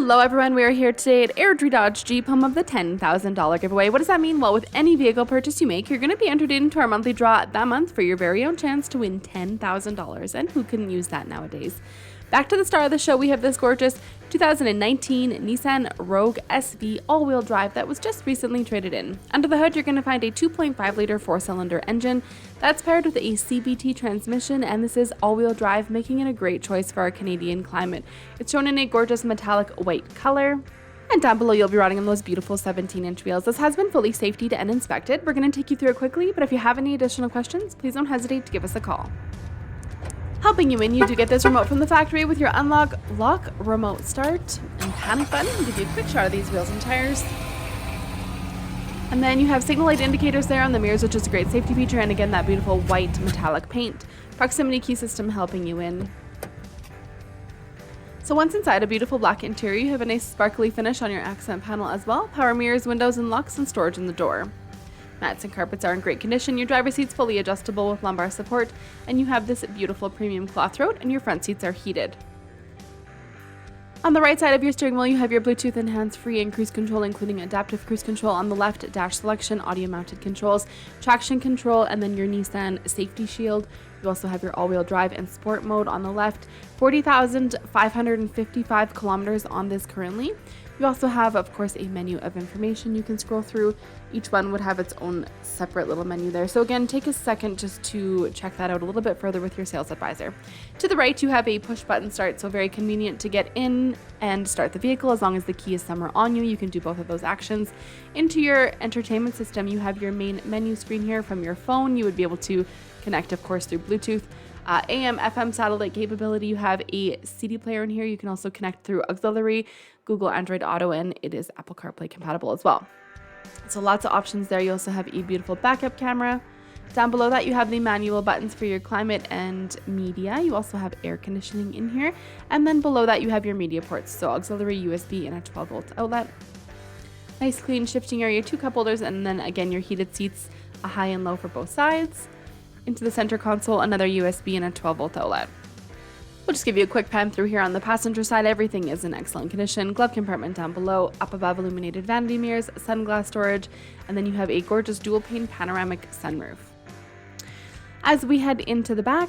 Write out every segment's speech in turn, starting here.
Hello everyone, we are here today at Airdrie Dodge Jeep, home of the $10,000 giveaway. What does that mean? Well, with any vehicle purchase you make, you're going to be entered into our monthly draw that month for your very own chance to win $10,000, and who couldn't use that nowadays? Back to the star of the show, we have this gorgeous 2019 Nissan Rogue SV all-wheel drive that was just recently traded in. Under the hood, you're going to find a 2.5-liter four-cylinder engine that's paired with a CVT transmission, and this is all-wheel drive, making it a great choice for our Canadian climate. It's shown in a gorgeous metallic white color. And down below, you'll be riding on those beautiful 17-inch wheels. This has been fully safetied and inspected. We're going to take you through it quickly, but if you have any additional questions, please don't hesitate to give us a call. Helping you in, you do get this remote from the factory with your unlock, lock, remote start, and panic button. I'll give you a quick shot of these wheels and tires. And then you have signal light indicators there on the mirrors, which is a great safety feature, and again, that beautiful white metallic paint. Proximity key system helping you in. So once inside, a beautiful black interior, you have a nice sparkly finish on your accent panel as well. Power mirrors, windows and locks, and storage in the door. Mats and carpets are in great condition. Your driver's seat's fully adjustable with lumbar support, and you have this beautiful premium cloth throat, and your front seats are heated. On the right side of your steering wheel, you have your Bluetooth and hands-free and cruise control, including adaptive cruise control. On the left, dash selection, audio-mounted controls, traction control, and then your Nissan safety shield. You also have your all-wheel drive and sport mode on the left. 40,555 kilometers on this currently. You also have, of course, a menu of information you can scroll through. Each one would have its own separate little menu there. So again, take a second just to check that out a little bit further with your sales advisor. To the right, you have a push button start, so very convenient to get in and start the vehicle. As long as the key is somewhere on you, you can do both of those actions. Into your entertainment system, you have your main menu screen here from your phone. You would be able to connect, of course, through Bluetooth. AM, FM satellite capability. You have a CD player in here. You can also connect through auxiliary, Google Android Auto, and it is Apple CarPlay compatible as well. So lots of options there. You also have a beautiful backup camera. Down below that, you have the manual buttons for your climate and media. You also have air conditioning in here. And then below that, you have your media ports. So auxiliary, USB, and a 12-volt outlet. Nice clean shifting area, 2 cup holders, and then again, your heated seats, a high and low for both sides. Into the center console, another USB and a 12-volt outlet. We'll just give you a quick pan through here on the passenger side. Everything is in excellent condition. Glove compartment down below, up above illuminated vanity mirrors, sunglass storage, and then you have a gorgeous dual pane panoramic sunroof. As we head into the back,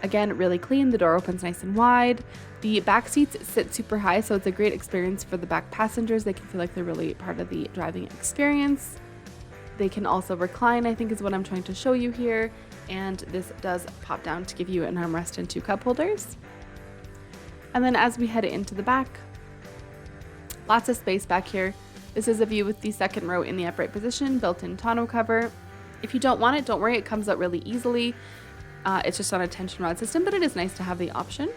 again, really clean. The door opens nice and wide. The back seats sit super high, so it's a great experience for the back passengers. They can feel like they're really part of the driving experience. They can also recline, I think is what I'm trying to show you here. And this does pop down to give you an armrest and 2 cup holders. And then as we head into the back, lots of space back here. This is a view with the second row in the upright position, built-in tonneau cover. If you don't want it, don't worry, it comes out really easily. It's just on a tension rod system, but it is nice to have the option.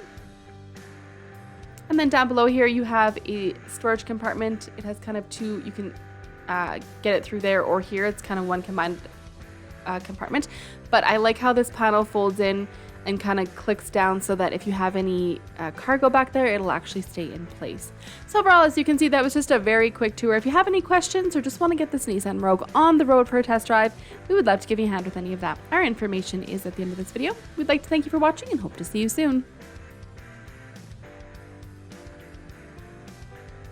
And then down below here, you have a storage compartment. It has kind of 2, you can get it through there or here. It's kind of one combined compartment, but I like how this panel folds in and kind of clicks down so that if you have any cargo back there, it'll actually stay in place. So overall, as you can see, that was just a very quick tour. If you have any questions or just want to get this Nissan Rogue on the road for a test drive, we would love to give you a hand with any of that. Our information is at the end of this video. We'd like to thank you for watching and hope to see you soon.